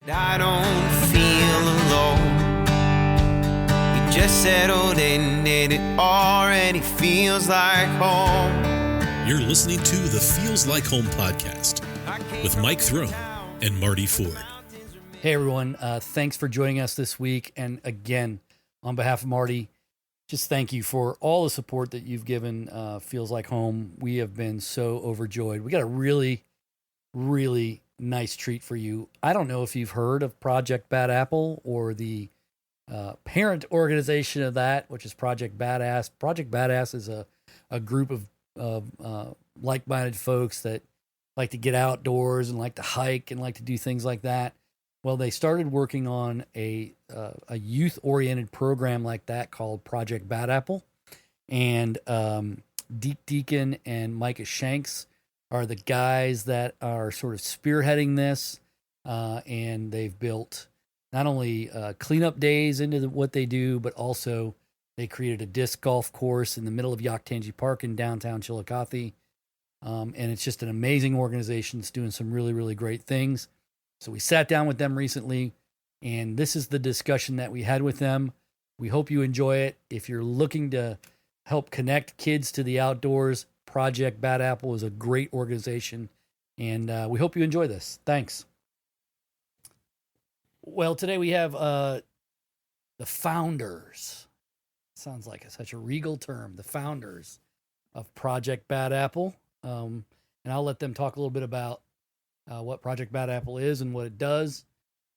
I don't feel alone. We just settled in and it already feels like home. You're listening to the Feels Like Home podcast with Mike Throne and Marty Ford. Hey everyone, thanks for joining us this week. And again, on behalf of Marty, just thank you for all the support that you've given Feels Like Home. We have been so overjoyed. We got a really, really nice treat for you. I don't know if you've heard of Project Bad Apple or the parent organization of that, which is Project Badass. Project Badass is a group of like-minded folks that like to get outdoors and like to hike and like to do things like that. Well, they started working on a youth-oriented program like that called Project Bad Apple. And Deke Deacon and Micah Shanks are the guys that are sort of spearheading this. And they've built not only cleanup days into what they do, but also they created a disc golf course in the middle of Yoctangee Park in downtown Chillicothe. And it's just an amazing organization that's doing some really, really great things. So we sat down with them recently, and this is the discussion that we had with them. We hope you enjoy it. If you're looking to help connect kids to the outdoors, Project Bad Apple is a great organization, and we hope you enjoy this. Thanks. Well, today we have the founders. Sounds like such a regal term, the founders of Project Bad Apple. And I'll let them talk a little bit about what Project Bad Apple is and what it does.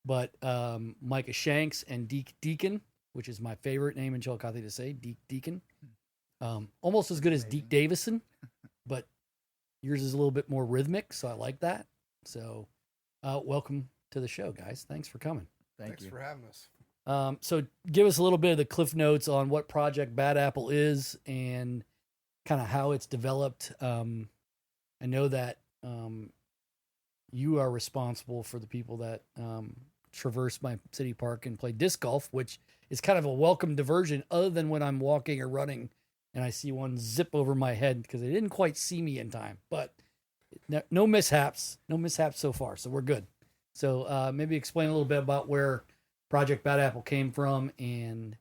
But Micah Shanks and Deke Deacon, which is my favorite name in Chillicothe to say, Deke Deacon. Almost as good as Deke Davison, but yours is a little bit more rhythmic, so I like that. So welcome to the show, guys. Thanks for coming. Thanks for having us. So give us a little bit of the cliff notes on what Project Bad Apple is and kind of how it's developed. I know that you are responsible for the people that traverse my city park and play disc golf, which is kind of a welcome diversion other than when I'm walking or running and I see one zip over my head because they didn't quite see me in time. But no mishaps so far, so we're good. So maybe explain a little bit about where Project Bad Apple came from and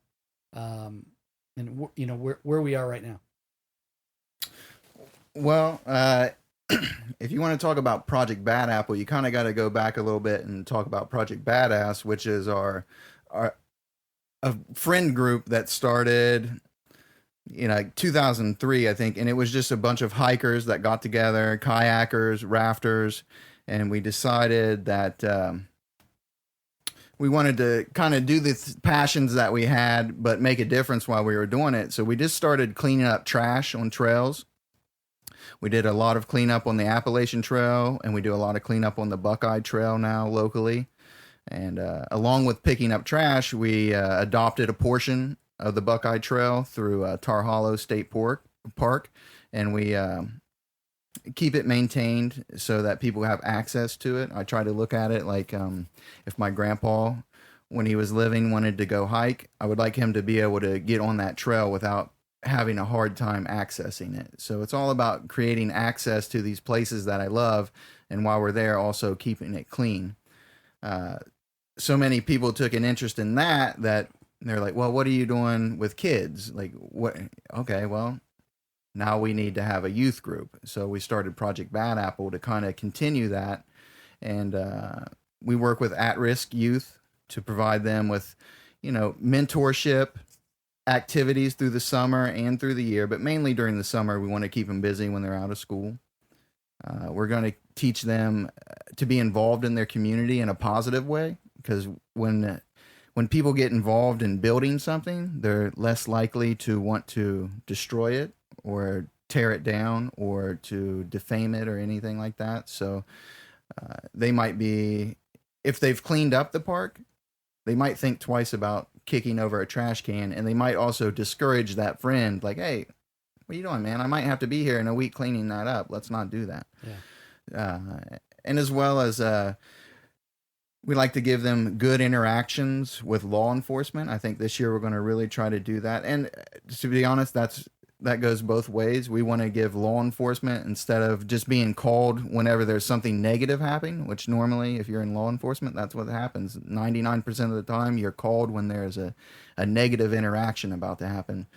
you know where we are right now. Well, if you want to talk about Project Bad Apple, you kind of got to go back a little bit and talk about Project Badass, which is our a friend group that started, 2003, I think, and it was just a bunch of hikers that got together, kayakers, rafters, and we decided that we wanted to kind of do the passions that we had, but make a difference while we were doing it. So we just started cleaning up trash on trails. We did a lot of cleanup on the Appalachian Trail, and we do a lot of cleanup on the Buckeye Trail now locally. And along with picking up trash, we adopted a portion of the Buckeye Trail through Tar Hollow State Park, and we keep it maintained so that people have access to it. I try to look at it like if my grandpa, when he was living, wanted to go hike, I would like him to be able to get on that trail without having a hard time accessing it. So it's all about creating access to these places that I love, and while we're there, also keeping it clean. So many people took an interest in that they're like, well, what are you doing with kids? Like, what? Okay, well, now we need to have a youth group. So we started Project Bad Apple to kind of continue that. And we work with at-risk youth to provide them with, mentorship, activities through the summer and through the year, but mainly during the summer. We want to keep them busy when they're out of school. We're going to teach them to be involved in their community in a positive way, because when people get involved in building something, they're less likely to want to destroy it or tear it down or to defame it or anything like that. So they might be, if they've cleaned up the park, they might think twice about kicking over a trash can, and they might also discourage that friend, like, hey, what are you doing, man? I might have to be here in a week cleaning that up. Let's not do that. Yeah. And as well as we like to give them good interactions with law enforcement. I think this year we're going to really try to do that. And to be honest, that's that goes both ways. We want to give law enforcement, instead of just being called whenever there's something negative happening, which normally if you're in law enforcement, that's what happens. 99% of the time you're called when there's a negative interaction about to happen.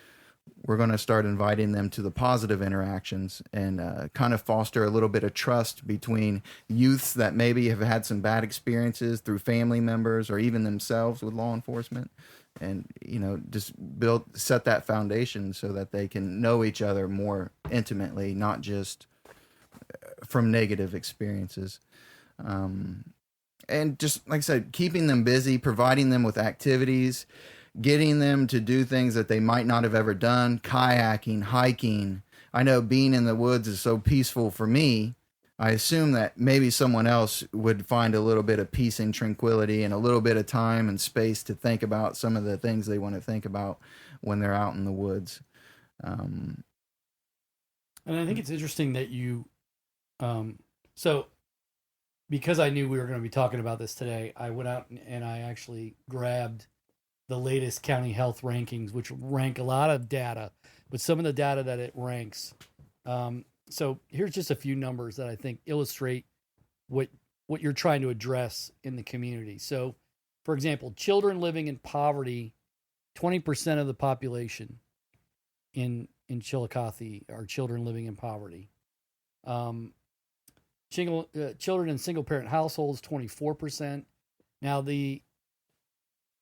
We're going to start inviting them to the positive interactions and kind of foster a little bit of trust between youths that maybe have had some bad experiences through family members or even themselves with law enforcement. And, just set that foundation so that they can know each other more intimately, not just from negative experiences. And just, like I said, keeping them busy, providing them with activities, getting them to do things that they might not have ever done, kayaking, hiking. I know being in the woods is so peaceful for me. I assume that maybe someone else would find a little bit of peace and tranquility and a little bit of time and space to think about some of the things they want to think about when they're out in the woods. And I think it's interesting that you, so because I knew we were going to be talking about this today, I went out and I actually grabbed the latest county health rankings, which rank a lot of data, but some of the data that it ranks, so here's just a few numbers that I think illustrate what you're trying to address in the community. So, for example, children living in poverty, 20% of the population in Chillicothe are children living in poverty. Children in single parent households, 24%. Now the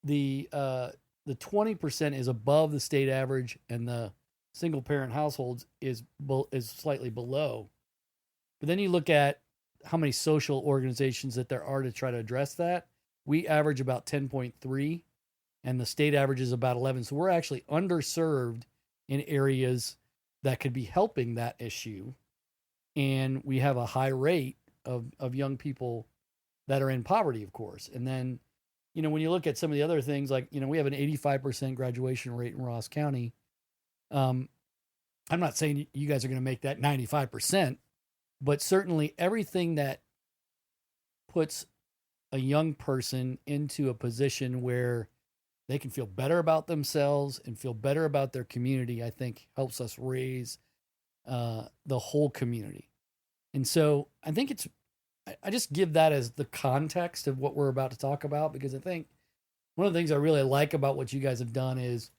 20% is above the state average, and the single parent households is slightly below. But then you look at how many social organizations that there are to try to address that. We average about 10.3, and the state average is about 11. So we're actually underserved in areas that could be helping that issue. And we have a high rate of young people that are in poverty, of course. And then, when you look at some of the other things, like, we have an 85% graduation rate in Ross County. I'm not saying you guys are going to make that 95%, but certainly everything that puts a young person into a position where they can feel better about themselves and feel better about their community, I think helps us raise the whole community. And so I think I just give that as the context of what we're about to talk about, because I think one of the things I really like about what you guys have done is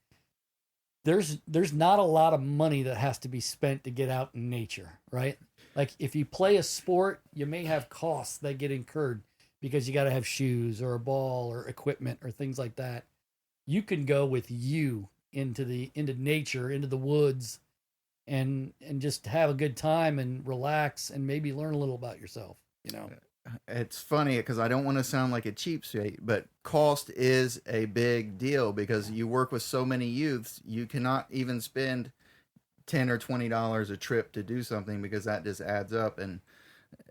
there's not a lot of money that has to be spent to get out in nature, right? Like if you play a sport, you may have costs that get incurred because you got to have shoes or a ball or equipment or things like that. You can go with you into nature, into the woods, and just have a good time and relax and maybe learn a little about yourself. It's funny because I don't want to sound like a cheapskate, but cost is a big deal because you work with so many youths. You cannot even spend $10 or $20 a trip to do something because that just adds up, and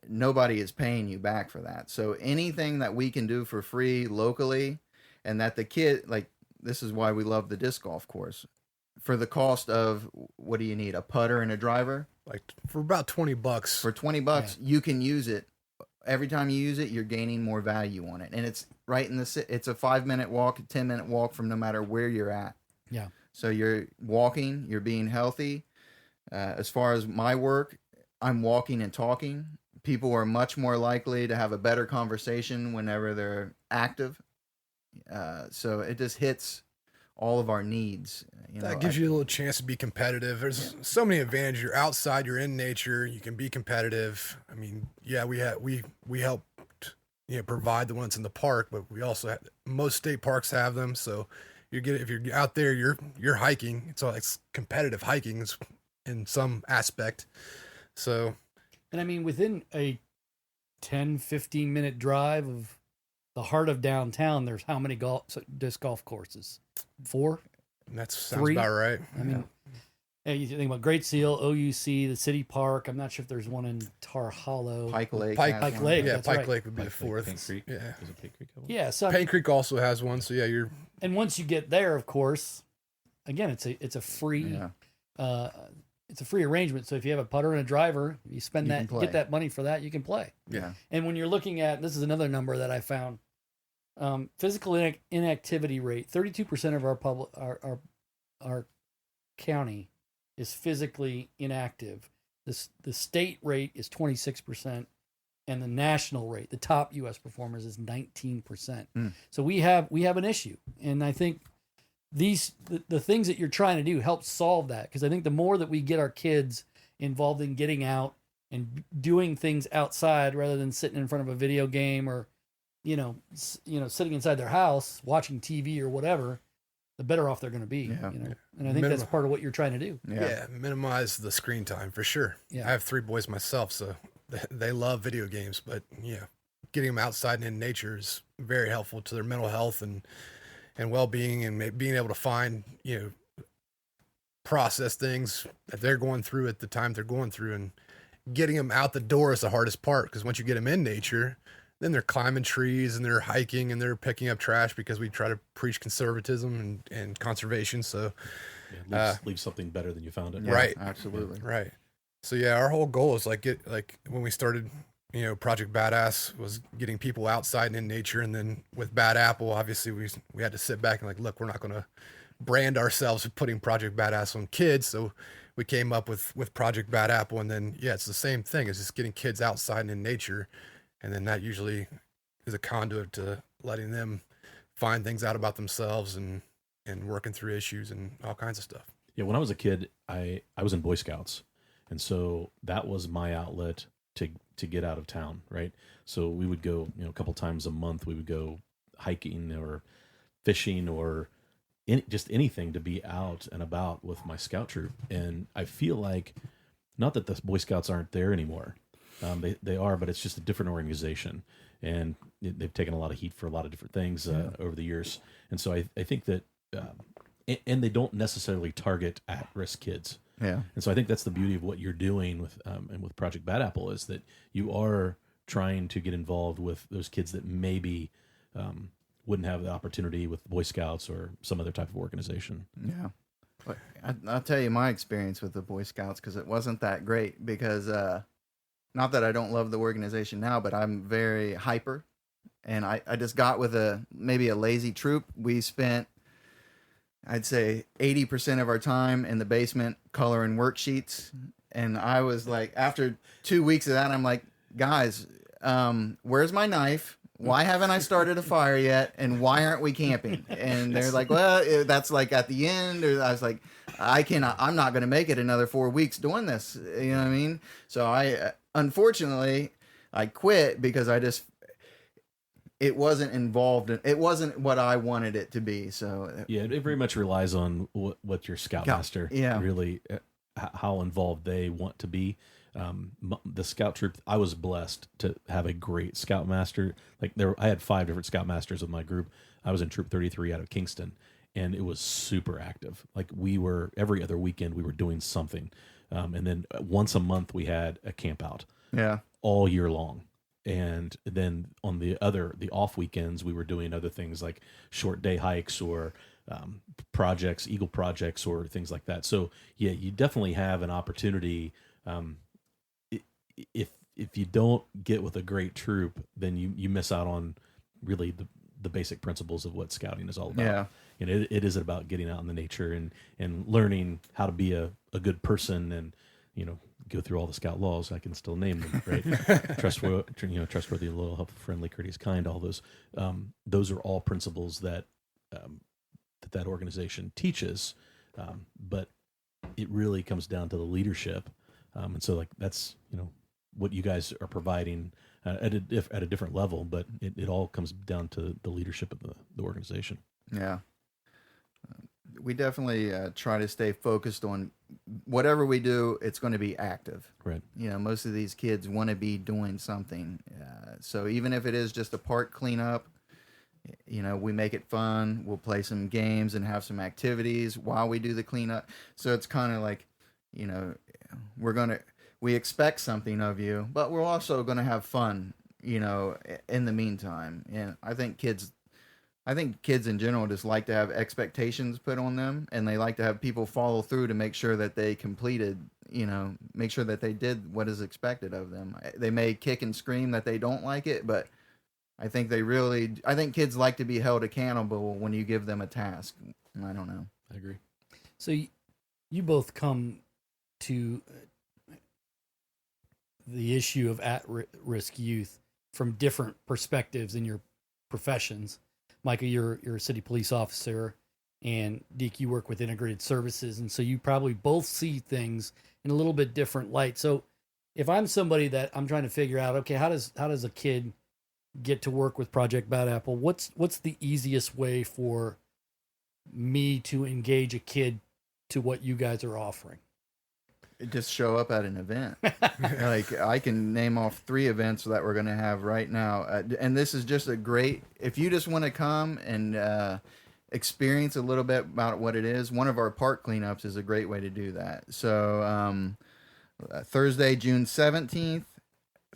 nobody is paying you back for that. So anything that we can do for free locally, and that the kid, like, this is why we love the disc golf course. For the cost of, what do you need? A putter and a driver? Like for about $20. For $20, you can use it. Every time you use it, you're gaining more value on it. And it's right in it's a 5-minute walk, a 10-minute walk from no matter where you're at. Yeah. So you're walking, you're being healthy. As far as my work, I'm walking and talking. People are much more likely to have a better conversation whenever they're active. So it just hits all of our needs. That gives you a little chance to be competitive. There's so many advantages. You're outside, you're in nature, you can be competitive. I mean, yeah, we help provide the ones in the park, but we also most state parks have them. So if you're out there, you're hiking. It's competitive hiking in some aspect. So, and I mean, within a 10-15 minute drive of the heart of downtown, there's how many disc golf courses? 4? That sounds 3? about right. I mean, you think about Great Seal, OUC, the city park. I'm not sure if there's one in Tar Hollow. Pike Lake. Pike Lake. Yeah, that's Pike right. Lake would be the Paint 4th. Creek. Yeah. Is it Paint Creek? Yeah. So Paint Creek also has one. So yeah, and once you get there, of course, again, it's a free, it's a free arrangement. So if you have a putter and a driver, you get that money for that, you can play. Yeah. And when you're looking at, this is another number that I found, physical inactivity rate, 32% of our county is physically inactive. The state rate is 26%, and the national rate, the top U.S. performers, is 19%. So we have an issue, and I think the things that you're trying to do help solve that, because I think the more that we get our kids involved in getting out and doing things outside rather than sitting in front of a video game or sitting inside their house watching TV or whatever, the better off they're going to be. And I think that's part of what you're trying to do. Minimize the screen time for sure. I have 3 boys myself, so they love video games, but getting them outside and in nature is very helpful to their mental health and well-being, and being able to find, process things that they're going through at the time they're going through. And getting them out the door is the hardest part, because once you get them in nature, then they're climbing trees and they're hiking and they're picking up trash, because we try to preach conservatism and conservation. So leave something better than you found it. Right. Absolutely. Right. So our whole goal is when we started, Project Badass was getting people outside and in nature. And then with Bad Apple, obviously we had to sit back and look, we're not going to brand ourselves with putting Project Badass on kids. So we came up with Project Bad Apple. And then, it's the same thing. It's just getting kids outside and in nature. And then that usually is a conduit to letting them find things out about themselves and working through issues and all kinds of stuff. Yeah. When I was a kid, I was in Boy Scouts. And so that was my outlet to get out of town. Right. So we would go, a couple times a month, we would go hiking or fishing or just anything to be out and about with my scout troop. And I feel like, not that the Boy Scouts aren't there anymore. They are, but it's just a different organization, and they've taken a lot of heat for a lot of different things over the years. And so I think that, and they don't necessarily target at-risk kids. Yeah. And so I think that's the beauty of what you're doing with Project Bad Apple, is that you are trying to get involved with those kids that maybe wouldn't have the opportunity with Boy Scouts or some other type of organization. Yeah. But I'll tell you my experience with the Boy Scouts, because it wasn't that great, because not that I don't love the organization now, but I'm very hyper. And I just got with maybe a lazy troop. We spent, I'd say, 80% of our time in the basement coloring worksheets. And I was like, after 2 weeks of that, I'm like, guys, where's my knife? Why haven't I started a fire yet? And why aren't we camping? And they're like, well, that's at the end. Or I was like, I'm not going to make it another 4 weeks doing this. You know what I mean? So unfortunately, I quit, because it wasn't involved it wasn't what I wanted it to be. So it very much relies on what your scoutmaster really, how involved they want to be. The scout troop, I was blessed to have a great scoutmaster. I had 5 different scoutmasters of my group. I was in troop 33 out of Kingston, and it was super active. We were, every other weekend we were doing something. And then once a month we had a camp out all year long. And then on the off weekends, we were doing other things like short day hikes or projects, eagle projects, or things like that. So you definitely have an opportunity. If you don't get with a great troop, then you miss out on really the basic principles of what scouting is all about. It is about getting out in the nature and learning how to be a good person, and go through all the scout laws. I can still name them, right? Trustworthy, loyal, helpful, friendly, courteous, kind. All those are all principles that that organization teaches, but it really comes down to the leadership, and so that's what you guys are providing at a different level, but it all comes down to the leadership of the organization. Yeah. We definitely try to stay focused on whatever we do. It's going to be active, right? Most of these kids want to be doing something. So even if it is just a park cleanup, we make it fun. We'll play some games and have some activities while we do the cleanup. So it's kind of like, we expect something of you, but we're also going to have fun, in the meantime. And I think kids in general just like to have expectations put on them, and they like to have people follow through to make sure that they completed, make sure that they did what is expected of them. They may kick and scream that they don't like it, but I think kids like to be held accountable when you give them a task. I don't know. I agree. So you both come to the issue of at-risk youth from different perspectives in your professions. Micah, you're a city police officer, and Deke, you work with integrated services, and so you probably both see things in a little bit different light. So if I'm somebody that I'm trying to figure out, okay, how does a kid get to work with Project Bad Apple? What's the easiest way for me to engage a kid to what you guys are offering? Just show up at an event. Like, I can name off 3 events that we're going to have right now. And this is just a great, if you just want to come and experience a little bit about what it is, one of our park cleanups is a great way to do that. So Thursday, June 17th,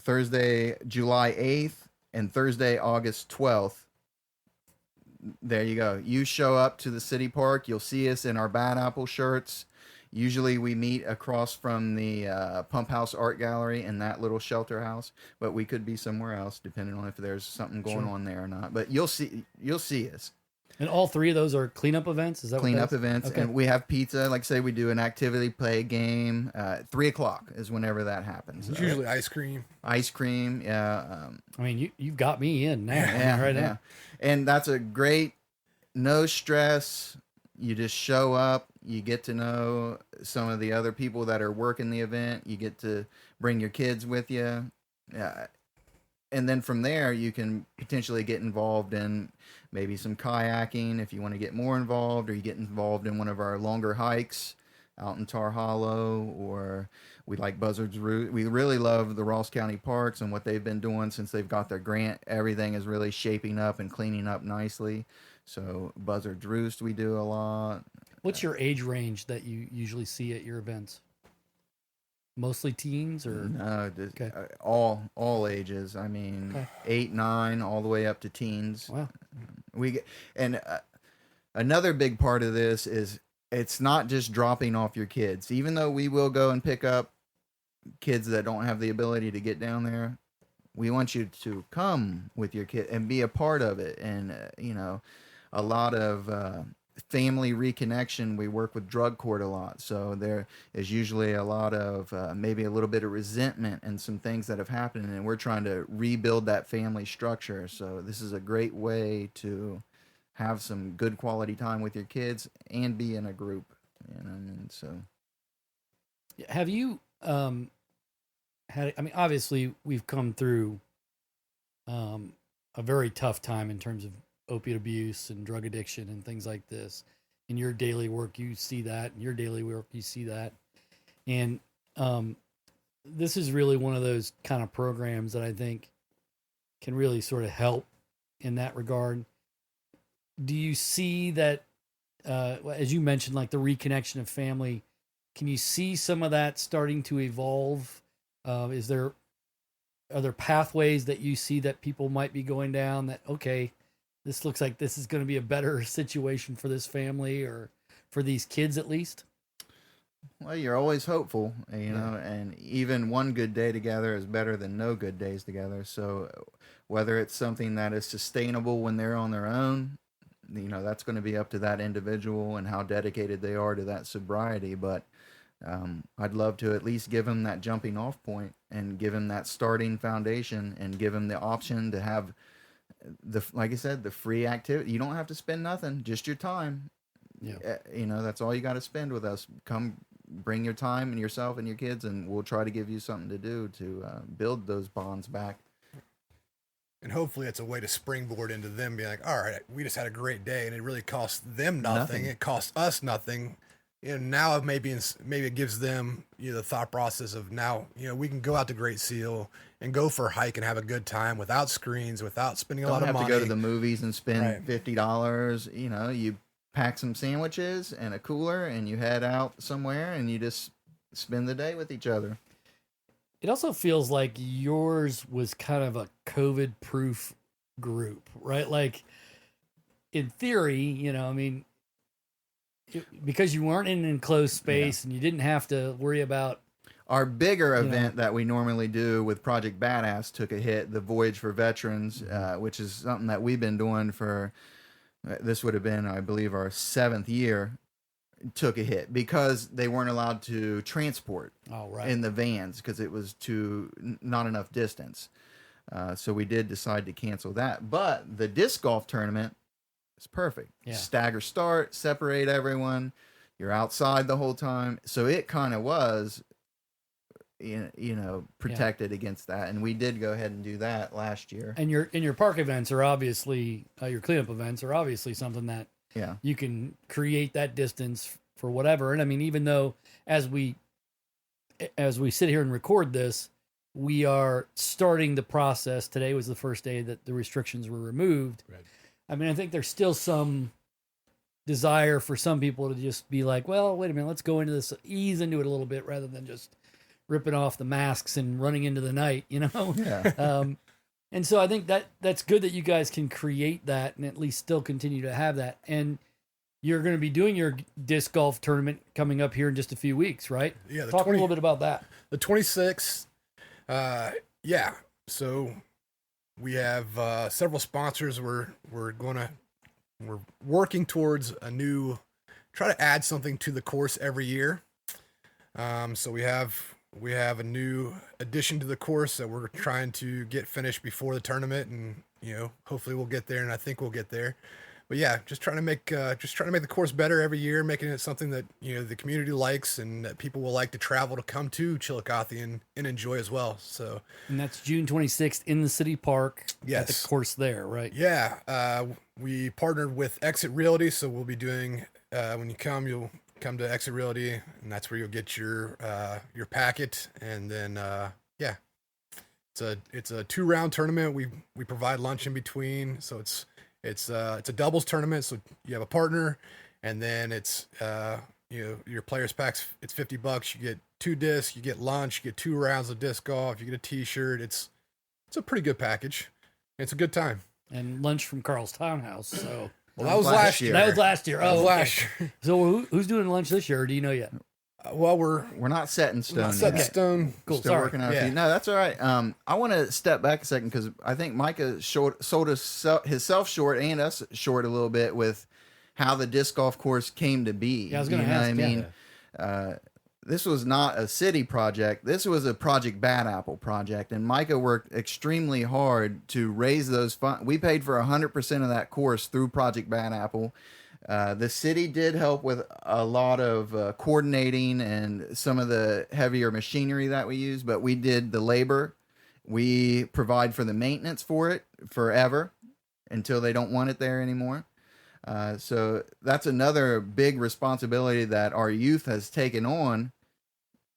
Thursday, July 8th, and Thursday, August 12th. There you go. You show up to the city park. You'll see us in our Bad Apple shirts. Usually we meet across from the Pump House Art Gallery in that little shelter house, but we could be somewhere else depending on if there's something going on there or not. But you'll see us. And all 3 of those are cleanup events? Is that Cleanup what events, okay. and we have pizza. Like I say, we do an activity, play a game. 3:00 is whenever that happens. It's usually ice cream. Ice cream, yeah. I mean, you've got me in now. Yeah, right yeah. now. And that's a great, no stress. You just show up. You get to know some of the other people that are working the event. You get to bring your kids with you. And then from there, you can potentially get involved in maybe some kayaking if you want to get more involved, or you get involved in one of our longer hikes out in Tar Hollow, or we like Buzzard's Roost. We really love the Ross County Parks and what they've been doing since they've got their grant. Everything is really shaping up and cleaning up nicely. So Buzzard's Roost we do a lot. What's your age range that you usually see at your events? Mostly teens, or No, okay. all ages. I mean, Okay. 8, 9, all the way up to teens. Wow. We get, and another big part of this is it's not just dropping off your kids. Even though we will go and pick up kids that don't have the ability to get down there, we want you to come with your kid and be a part of it. And a lot of family reconnection. We work with drug court a lot, so there is usually a lot of maybe a little bit of resentment and some things that have happened, and we're trying to rebuild that family structure. So this is a great way to have some good quality time with your kids and be in a group. And so have you had? I mean, obviously we've come through a very tough time in terms of opiate abuse and drug addiction and things like this. In your daily work, you see that. In your daily work, you see that. And this is really one of those kind of programs that I think can really sort of help in that regard. Do you see that, as you mentioned, like the reconnection of family, can you see some of that starting to evolve? Are there pathways that you see that people might be going down that, okay, this looks like this is going to be a better situation for this family or for these kids at least? Well, you're always hopeful, and even one good day together is better than no good days together. So whether it's something that is sustainable when they're on their own, that's going to be up to that individual and how dedicated they are to that sobriety. But I'd love to at least give them that jumping off point and give them that starting foundation and give them the option to have like I said, the free activity. You don't have to spend nothing, just your time. Yeah. That's all you got to spend with us. Come bring your time and yourself and your kids, and we'll try to give you something to do to build those bonds back. And hopefully it's a way to springboard into them being like, all right, we just had a great day, and it really cost them nothing. It cost us nothing. Now maybe it gives them the thought process of now we can go out to Great Seal and go for a hike and have a good time without screens, without spending a lot of money. Don't have to go to the movies and spend $50. You pack some sandwiches and a cooler and you head out somewhere and you just spend the day with each other. It also feels like yours was kind of a COVID-proof group, right? Like in theory, I mean, because you weren't in an enclosed space and you didn't have to worry about our bigger event that we normally do with Project Badass took a hit, the Voyage for Veterans, which is something that we've been doing for, this would have been, I believe, our 7th year. took a hit because they weren't allowed to transport Oh, right. in the vans because it was not enough distance. So we did decide to cancel that. But the disc golf tournament is perfect. Yeah. Stagger start, separate everyone. You're outside the whole time. So it kind of was, protected against that. And we did go ahead and do that last year. And your park events are obviously, your cleanup events are obviously something that you can create that distance for whatever. And I mean, even though as we sit here and record this, we are starting the process. Today was the first day that the restrictions were removed. Right. I mean, I think there's still some desire for some people to just be like, well, wait a minute, let's go into this, ease into it a little bit rather than just ripping off the masks and running into the night, Yeah. And so I think that's good that you guys can create that and at least still continue to have that. And you're going to be doing your disc golf tournament coming up here in just a few weeks, right? Yeah. Talk a little bit about that. The 26th. Yeah. So we have several sponsors. We're working towards try to add something to the course every year. So we have a new addition to the course that we're trying to get finished before the tournament, and hopefully we'll get there, and I think we'll get there. But yeah, just trying to make the course better every year, making it something that the community likes and that people will like to travel to come to Chillicothe and enjoy as well. So, and that's June 26th in the city park. Yes. At the course there, right? Yeah, we partnered with Exit Realty, so we'll be doing when you come, you'll come to Exit Realty, and that's where you'll get your packet, and then it's a 2-round tournament. We provide lunch in between, so it's a doubles tournament. So you have a partner, and then it's your players packs. It's $50. You get 2 discs, you get lunch, you get 2 rounds of disc golf, you get a T-shirt. It's a pretty good package. It's a good time. And lunch from Carl's Townhouse. So well, that was last year. That was last year. That was last year. So who's doing lunch this year? Or do you know yet? Well, we're not set in stone. not set in yet. stone. Cool. Still Sorry. working on a Yeah. few. No, that's all right. I want to step back a second because I think Micah sold himself short and us short a little bit with how the disc golf course came to be. Yeah, I was going to know ask. what I mean, this was not a city project. This was a Project Bad Apple project, and Micah worked extremely hard to raise those funds. We paid for 100% of that course through Project Bad Apple. The city did help with a lot of coordinating and some of the heavier machinery that we use, but we did the labor. We provide for the maintenance for it forever until they don't want it there anymore. So that's another big responsibility that our youth has taken on,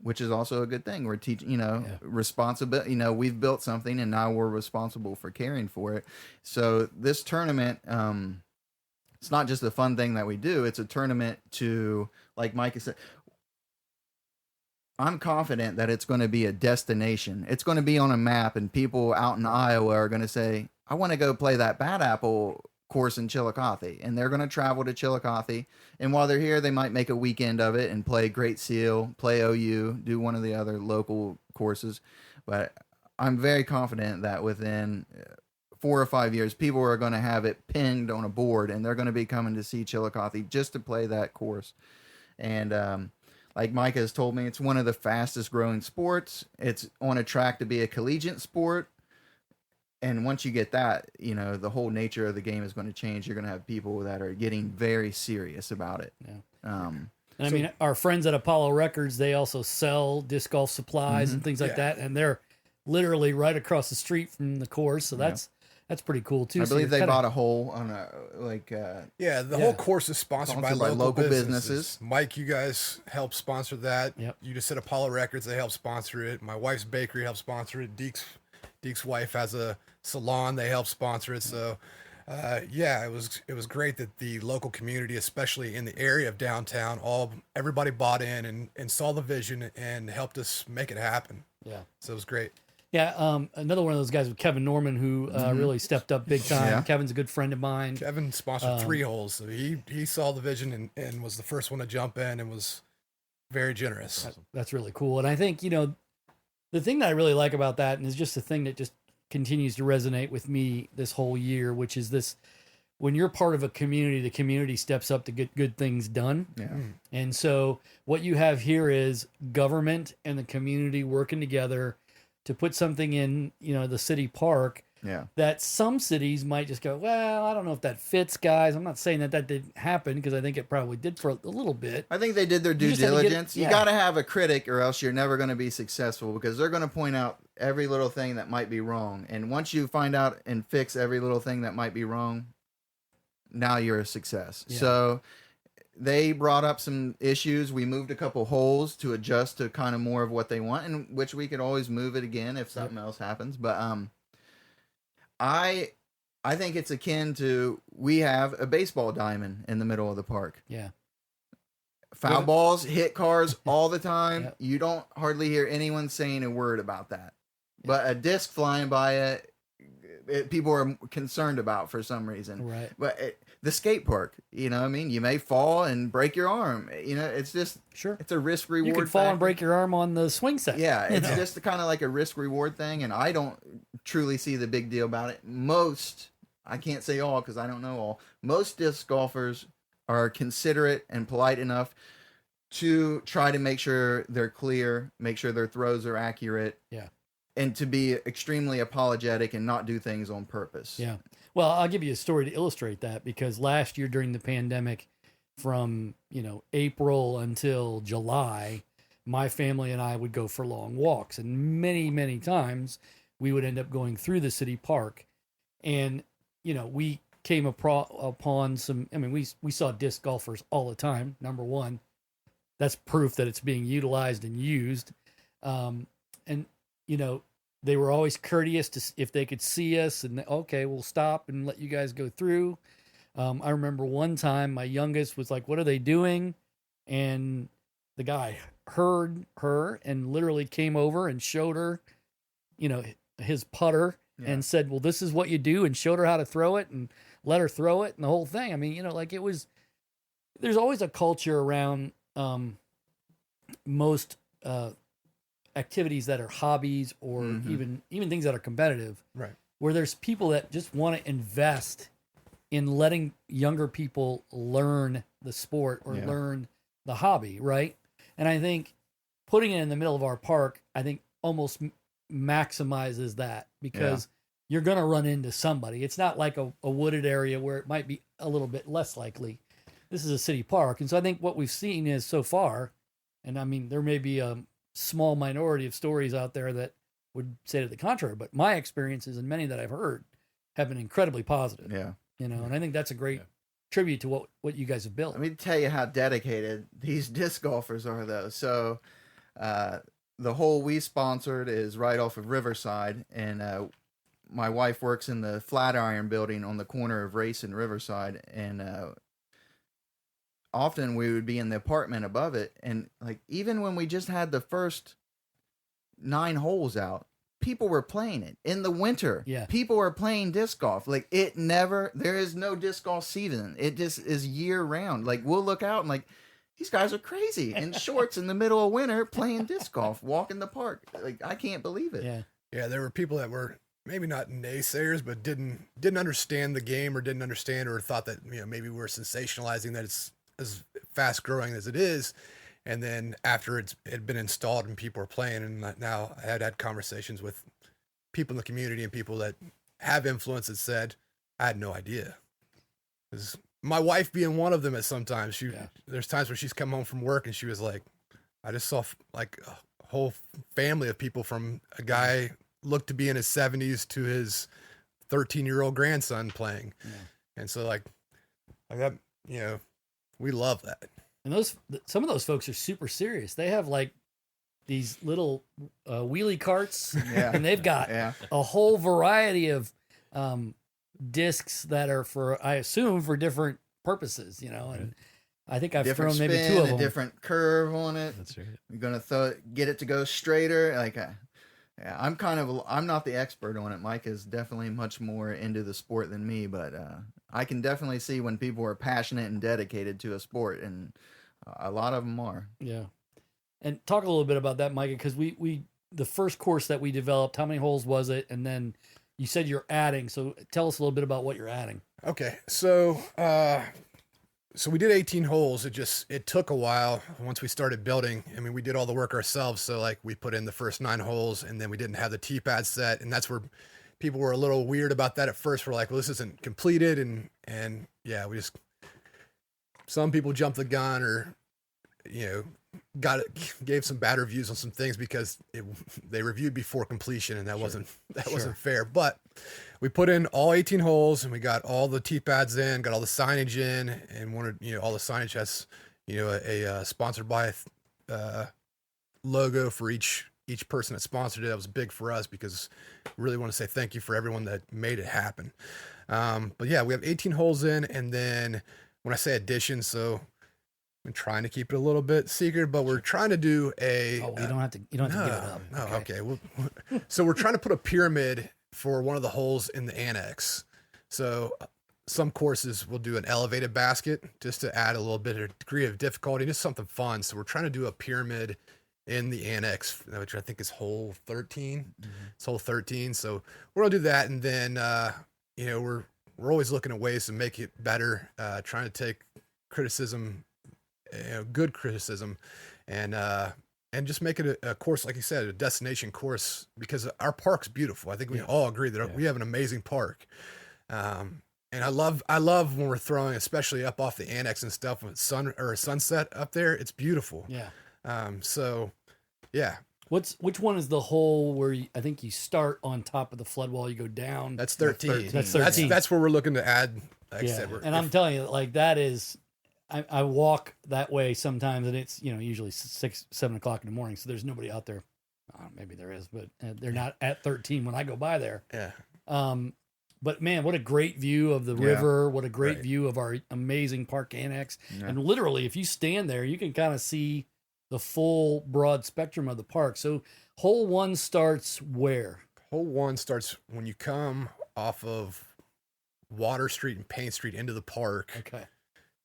which is also a good thing. We're teaching, responsibility. We've built something and now we're responsible for caring for it. So this tournament, it's not just a fun thing that we do. It's a tournament to, like Micah said, I'm confident that it's going to be a destination. It's going to be on a map, and people out in Iowa are going to say, I want to go play that Bad Apple course in Chillicothe. And they're going to travel to Chillicothe. And while they're here, they might make a weekend of it and play Great Seal, play OU, do one of the other local courses. But I'm very confident that within 4 or 5 years, people are going to have it pinged on a board, and they're going to be coming to see Chillicothe just to play that course. And like Micah has told me, it's one of the fastest growing sports. It's on a track to be a collegiate sport. And once you get that, the whole nature of the game is going to change. You're going to have people that are getting very serious about it. Yeah. And I mean, our friends at Apollo Records, they also sell disc golf supplies and things like that. And they're literally right across the street from the course. So that's pretty cool too. I So believe you're they bought a hole on the whole course is sponsored by local businesses. Mike, you guys help sponsor that. Yep. You just said Apollo Records, they help sponsor it. My wife's bakery helps sponsor it. Deke's wife has a salon, they help sponsor it. So it was great that the local community, especially in the area of downtown, everybody bought in and saw the vision and helped us make it happen. Yeah. So it was great. Yeah, another one of those guys was Kevin Norman, who really stepped up big time. Yeah. Kevin's a good friend of mine. Kevin sponsored 3 holes, so he saw the vision and was the first one to jump in and was very generous. That's really cool. And I think, the thing that I really like about that, and is just the thing that just continues to resonate with me this whole year, which is this, when you're part of a community, the community steps up to get good things done. Yeah. And so what you have here is government and the community working together to put something in, the city park Yeah. that some cities might just go, well, I don't know if that fits, guys. I'm not saying that didn't happen, because I think it probably did for a little bit. I think they did their due just have to get- diligence. yeah. You got to have a critic, or else you're never going to be successful, because they're going to point out every little thing that might be wrong. And once you find out and fix every little thing that might be wrong, now you're a success. Yeah. So they brought up some issues. We moved a couple holes to adjust to kind of more of what they want, and which we could always move it again if something else happens. But I think it's akin to, we have a baseball diamond in the middle of the park. Yeah. Foul Yeah. balls hit cars all the time. Yep. You don't hardly hear anyone saying a word about that. But a disc flying by it, people are concerned about for some reason. Right. But the skate park, you may fall and break your arm. It's just, Sure. it's a risk reward. You could fall and break your arm on the swing set. Yeah, it's you know? just kind of like a risk reward thing, and I don't truly see the big deal about it. Most, I can't say all because I don't know all, most disc golfers are considerate and polite enough to try to make sure they're clear, make sure their throws are accurate. Yeah. And to be extremely apologetic and not do things on purpose. Yeah. Well, I'll give you a story to illustrate that, because last year during the pandemic, from, April until July, my family and I would go for long walks, and many, many times we would end up going through the city park. And, we came upon some, we saw disc golfers all the time. Number one, that's proof that it's being utilized and used. They were always courteous if they could see us, and okay, we'll stop and let you guys go through. I remember one time my youngest was like, "What are they doing?" And the guy heard her and literally came over and showed her, his putter, and said, "Well, this is what you do," and showed her how to throw it and let her throw it and the whole thing. It was, there's always a culture around most activities that are hobbies, or even things that are competitive, Right. where there's people that just want to invest in letting younger people learn the sport or learn the hobby, right? And I think putting it in the middle of our park, I think almost maximizes that, because you're going to run into somebody. It's not like a wooded area where it might be a little bit less likely. This is a city park. And so I think what we've seen is, so far, and there may be a small minority of stories out there that would say to the contrary, but my experiences and many that I've heard have been incredibly positive. Yeah. And I think that's a great tribute to what you guys have built. Let me tell you how dedicated these disc golfers are, though. So, the hole we sponsored is right off of Riverside, and my wife works in the Flatiron building on the corner of Race and Riverside, and often we would be in the apartment above it, and even when we just had the first 9 holes out, people were playing it in the winter. Yeah. People were playing disc golf. There is no disc golf season. It just is year round. We'll look out and these guys are crazy in shorts in the middle of winter playing disc golf, walking the park. I can't believe it. Yeah. Yeah, there were people that were maybe not naysayers, but didn't understand the game, or didn't understand, or thought that maybe we're sensationalizing that it's as fast growing as it is. And then after it had been installed and people are playing, and now I had conversations with people in the community and people that have influence that said, I had no idea. 'Cause my wife being one of them, at sometimes there's times where she's come home from work and she was like, I just saw a whole family of people, from a guy looked to be in his 70s to his 13-year-old grandson playing. Yeah. And so like that, we love that. And some of those folks are super serious. They have these little wheelie carts, and they've got a whole variety of discs that are I assume for different purposes, and I think I've Different thrown maybe spin, 2 of a them. different curve on it. That's right. You're gonna get it to go straighter. I'm not the expert on it. Mike is definitely much more into the sport than me, but I can definitely see when people are passionate and dedicated to a sport, and a lot of them are. Yeah. And talk a little bit about that, Micah, because we the first course that we developed, how many holes was it? And then you said you're adding. So tell us a little bit about what you're adding. Okay, so so we did 18 holes. It took a while once we started building. I mean, we did all the work ourselves. So like we put in the first 9 holes, and then we didn't have the tee pad set, and that's where people were a little weird about that at first. We're like, well, this isn't completed, and yeah, some people jumped the gun, or gave some bad reviews on some things because they reviewed before completion, and that wasn't fair. But we put in all 18 holes, and we got all the tee pads in, got all the signage in, and wanted all the signage has a sponsored by logo for each person that sponsored it. That was big for us because we really want to say thank you for everyone that made it happen. But yeah, we have 18 holes in, and then when I say addition, so I'm trying to keep it a little bit secret, but we're trying to do a. Oh, you don't have to give it up. No, okay. So we're trying to put a pyramid for one of the holes in the annex. So some courses will do an elevated basket just to add a little bit of degree of difficulty, just something fun. So we're trying to do a pyramid in the annex, which I think is hole 13. Mm-hmm. It's hole 13. So we're gonna do that, and then we're always looking at ways to make it better. Trying to take criticism, good criticism, and just make it a course, like you said, a destination course, because our park's beautiful. I think we all agree that we have an amazing park. And I love when we're throwing, especially up off the annex and stuff with sunset up there. It's beautiful. Yeah. So yeah. Which one is the hole where I think you start on top of the flood wall, you go down? That's 13. That's 13. That's where we're looking to add. Like I said, and I'm telling you, like that is, I walk that way sometimes, and it's usually 6-7 o'clock in the morning, so there's nobody out there. Maybe there is, but they're not at 13 when I go by there. Yeah. But man, what a great view of the river! What a great view of our amazing park annex! Yeah. And literally, if you stand there, you can kind of see the full broad spectrum of the park. So, hole 1 starts where? Hole 1 starts when you come off of Water Street and Payne Street into the park. Okay.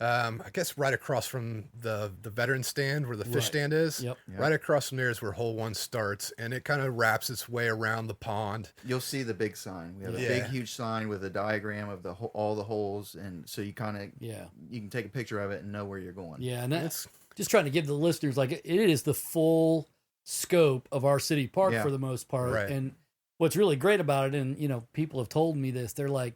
I guess right across from the veteran stand where the fish stand is. Yep. Right across from there is where hole 1 starts, and it kind of wraps its way around the pond. You'll see the big sign. We have a big, huge sign with a diagram of all the holes, and so you kind of you can take a picture of it and know where you're going. Yeah, and that's just trying to give the listeners, like, it is the full scope of our city park for the most part. Right. And what's really great about it, and people have told me this, they're like,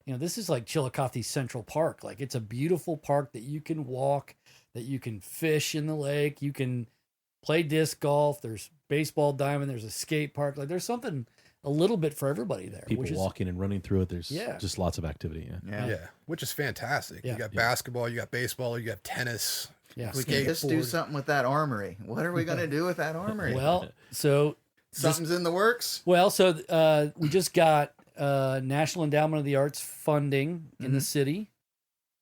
this is like Chillicothe Central Park. Like, it's a beautiful park that you can walk, that you can fish in the lake, you can play disc golf. There's baseball diamond. There's a skate park. Like, there's something a little bit for everybody there. People walking and running through it. There's just lots of activity. Yeah. Which is fantastic. Yeah. You got basketball, you got baseball, you got tennis. Yeah. We can just do something with that armory. What are we going to do with that armory? Well, so something's in the works. Well, so we just got National Endowment of the Arts funding in the city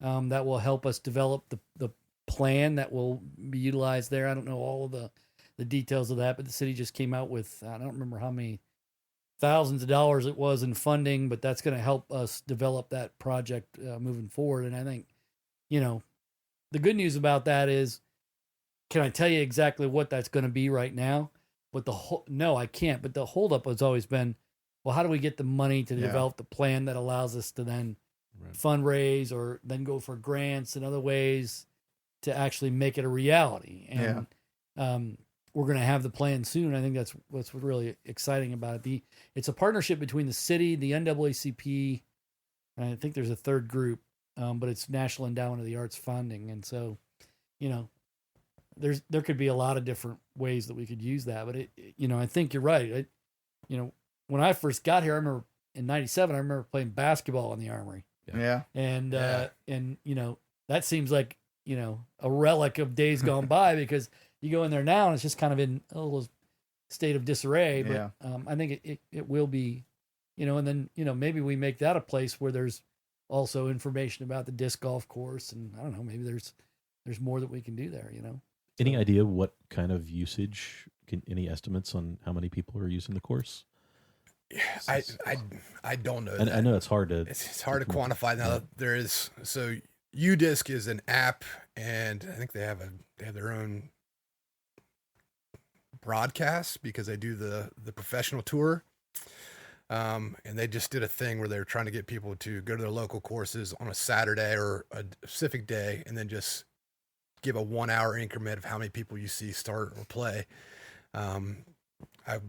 that will help us develop the plan that will be utilized there. I don't know all of the details of that, but the city just came out with, I don't remember how many thousands of dollars it was in funding, but that's going to help us develop that project moving forward. And I think, the good news about that is, can I tell you exactly what that's going to be right now? But no, I can't. But the holdup has always been, well, how do we get the money to develop the plan that allows us to then fundraise or then go for grants and other ways to actually make it a reality? And we're going to have the plan soon. I think that's what's really exciting about it. It's a partnership between the city, the NAACP, and I think there's a third group, but it's National Endowment of the Arts funding. And so, there could be a lot of different ways that we could use that. But I think you're right. When I first got here, I remember in '97, I remember playing basketball in the Armory. Yeah. And that seems like, a relic of days gone by, because you go in there now and it's just kind of in a little state of disarray. But I think it will be, and then, maybe we make that a place where there's also information about the disc golf course. And I don't know, maybe there's more that we can do there, Any idea what kind of usage, any estimates on how many people are using the course? I don't know. I know it's hard to. It's hard to quantify. Now there is, so UDisc is an app, and I think they have their own broadcast because they do the professional tour. And they just did a thing where they were trying to get people to go to their local courses on a Saturday or a specific day, and then just give a 1 hour increment of how many people you see start or play. I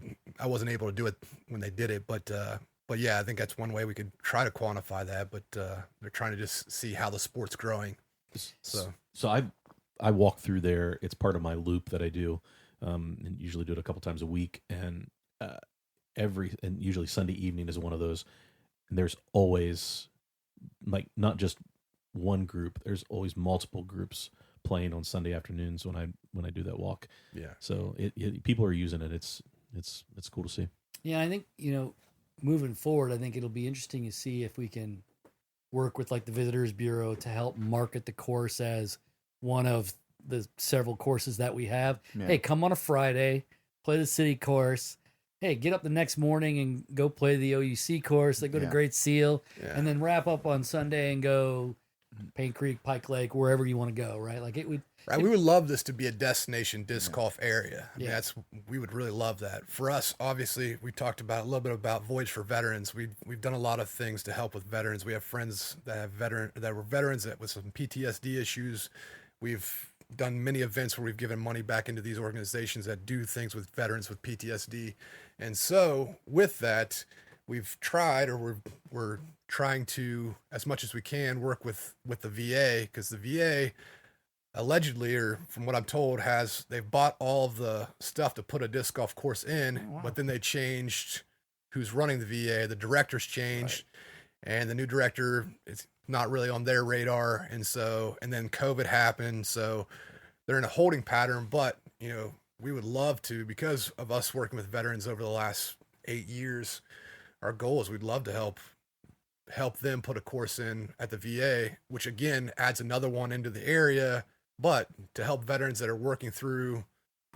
wasn't able to do it when they did it, but yeah, I think that's one way we could try to quantify that. But they're trying to just see how the sport's growing. So I walk through there. It's part of my loop that I do, and usually do it a couple times a week. And usually Sunday evening is one of those. And there's always, like, not just one group. There's always multiple groups playing on Sunday afternoons when I do that walk. Yeah. So people are using it. It's cool to see. Yeah, I think, moving forward, I think it'll be interesting to see if we can work with like the Visitors Bureau to help market the course as one of the several courses that we have. Yeah. Hey, come on a Friday, play the city course. Hey, get up the next morning and go play the OUC course. They go to Yeah. Great Seal, Yeah. and then wrap up on Sunday and go Paint Creek, Pike Lake, wherever you want to go. Right? Like it would. Right, we would love this to be a destination disc golf area. I mean, Yeah. we would really love that. For us, obviously, we talked about a little bit about Voyage for Veterans. We've done a lot of things to help with veterans. We have friends that were veterans with some PTSD issues. We've done many events where we've given money back into these organizations that do things with veterans with PTSD. And so with that, we've tried, or we're trying to, as much as we can, work with the VA, because the VA allegedly, or from what I'm told, they've bought all of the stuff to put a disc golf course in, but then they changed who's running the VA. The director's changed, and the new director is not really on their radar. And then COVID happened, so they're in a holding pattern. But we would love to, because of us working with veterans over the last 8 years, our goal is we'd love to help them put a course in at the VA, which again adds another one into the area, but to help veterans that are working through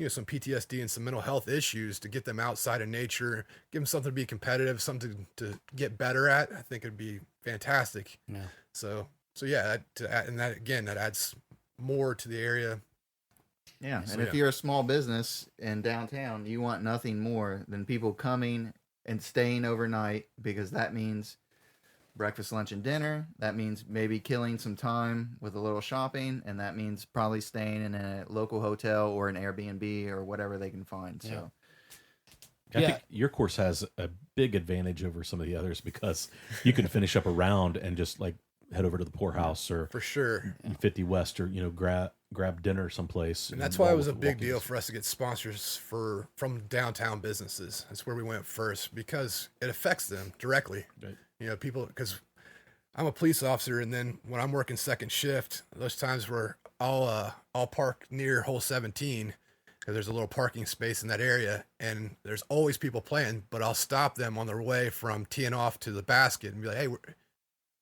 some PTSD and some mental health issues, to get them outside of nature, give them something to be competitive, something to get better at. I think it'd be fantastic. Yeah. So yeah, that adds more to the area. Yeah, So, and if yeah. you're a small business in downtown, you want nothing more than people coming and staying overnight, because that means breakfast, lunch, and dinner. That means maybe killing some time with a little shopping, and that means probably staying in a local hotel or an Airbnb or whatever they can find. So, I think your course has a big advantage over some of the others, because you can finish up a round and just like head over to the poorhouse or For sure. 50 West, or grab dinner someplace. And that's why it was a big deal for us to get sponsors from downtown businesses. That's where we went first, because it affects them directly. Right. People, because I'm a police officer, and then when I'm working second shift, those times where I'll park near hole 17, because there's a little parking space in that area, and there's always people playing, but I'll stop them on their way from teeing off to the basket and be like, hey,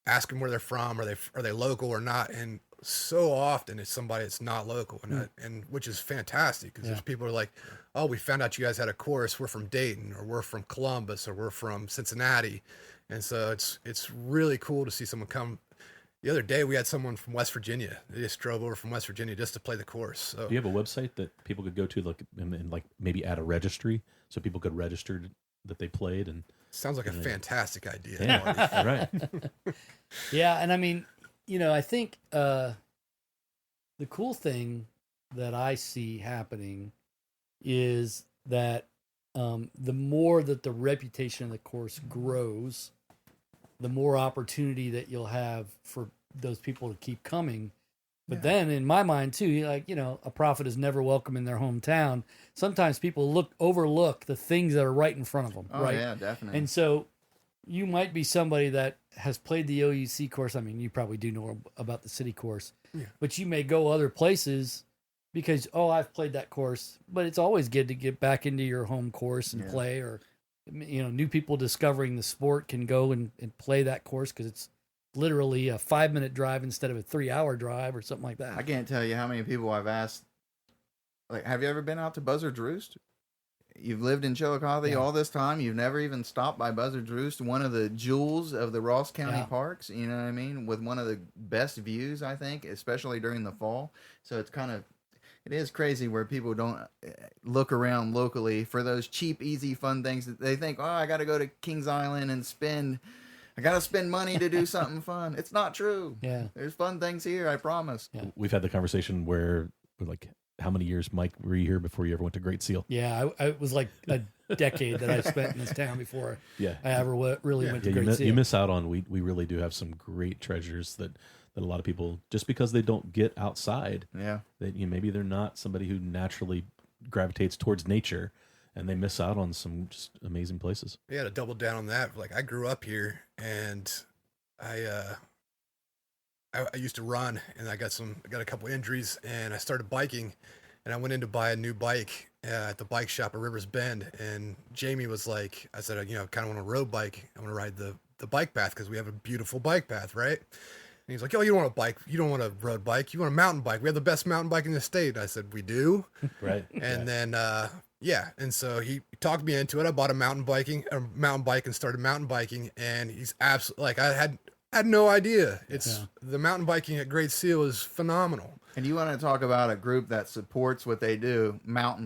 ask them where they're from. Are they local or not? And so often it's somebody that's not local, and which is fantastic, because there's people who are like, oh, we found out you guys had a course. We're from Dayton, or we're from Columbus, or we're from Cincinnati. And so it's really cool to see someone come. The other day we had someone from West Virginia. They just drove over from West Virginia just to play the course. So Do you have a website that people could go to, and like maybe add a registry so people could register that they played? And sounds like a fantastic idea. yeah, right. Yeah, and I mean, I think the cool thing that I see happening is that the more that the reputation of the course grows, the more opportunity that you'll have for those people to keep coming. But then in my mind too, a prophet is never welcome in their hometown. Sometimes people overlook the things that are right in front of them. oh right. yeah, definitely. And so you might be somebody that has played the OUC course. I mean, you probably do know about the city course, but you may go other places because, I've played that course. But it's always good to get back into your home course and play, or, new people discovering the sport can go and play that course, because it's literally a 5-minute drive instead of a 3-hour drive or something like that. I can't tell you how many people I've asked, like, have you ever been out to Buzzard's Roost? You've lived in Chillicothe all this time. You've never even stopped by Buzzard's Roost, one of the jewels of the Ross County parks, you know what I mean? With one of the best views, I think, especially during the fall. So it's kind of it is crazy where people don't look around locally for those cheap, easy, fun things that they think, oh, I got to go to Kings Island and I got to spend money to do something fun. It's not true. Yeah. There's fun things here, I promise. Yeah. We've had the conversation where, like, how many years, Mike, were you here before you ever went to Great Seal? Yeah, I was like a decade that I spent in this town before Yeah. I ever really went to Yeah, Great Seal. you miss out on, we really do have some great treasures that a lot of people, just because they don't get outside, Yeah. that maybe they're not somebody who naturally gravitates towards nature, and they miss out on some just amazing places. Yeah, to double down on that, like I grew up here, and I used to run, and I got a couple injuries, and I started biking, and I went in to buy a new bike at the bike shop at Rivers Bend, and Jamie was like, I said, kind of want a road bike. I want to ride the bike path because we have a beautiful bike path, right? And he's like, oh, you don't want a bike. You don't want a road bike. You want a mountain bike. We have the best mountain bike in the state. I said, we do. Right. And then, and so he talked me into it. I bought a mountain bike and started mountain biking. And he's absolutely, like, I had no idea. The mountain biking at Great Seal is phenomenal. And you want to talk about a group that supports what they do,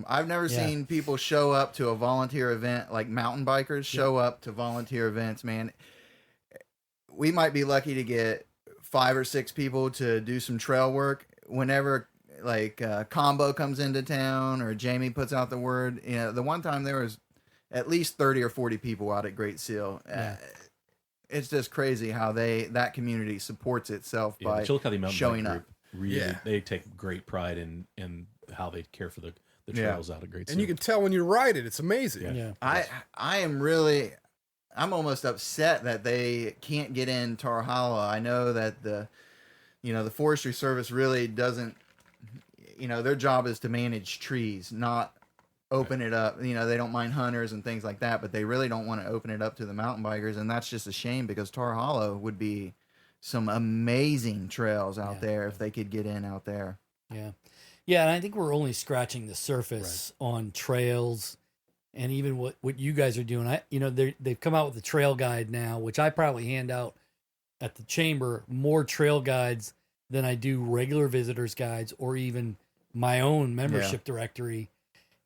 I've never seen people show up to a volunteer event, like mountain bikers show up to volunteer events, man. We might be lucky to get 5 or 6 people to do some trail work. Whenever like Combo comes into town or Jamie puts out the word, the one time there was at least 30 or 40 people out at Great Seal. It's just crazy how that community supports itself by the Chillicothe Mountain showing Bike up. Group, really, they take great pride in how they care for the trails out at Great Seal. And you can tell when you ride it, it's amazing. Yeah. I'm almost upset that they can't get in Tar Hollow. I know that the Forestry Service really doesn't, their job is to manage trees, not open it up. They don't mind hunters and things like that, but they really don't want to open it up to the mountain bikers. And that's just a shame because Tar Hollow would be some amazing trails out there if they could get in out there. Yeah. Yeah. And I think we're only scratching the surface on trails. And even what you guys are doing, they've come out with a trail guide now, which I probably hand out at the chamber more trail guides than I do regular visitors guides or even my own membership directory.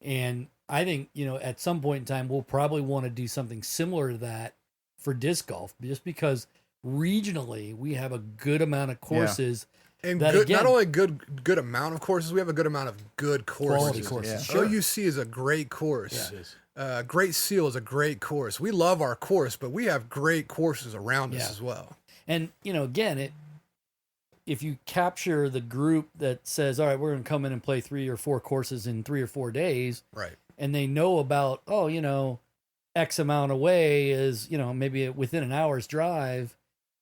And I think, at some point in time, we'll probably want to do something similar to that for disc golf, just because regionally we have a good amount of courses. And that, good, again, not only good amount of courses, we have a good amount of good courses. Quality courses. Sure. OUC is a great course. Yeah, it is. Great Seal is a great course. We love our course, but we have great courses around us as well. And, again, if you capture the group that says, all right, we're going to come in and play 3 or 4 courses in 3 or 4 days. Right. And they know about, X amount away is, maybe within an hour's drive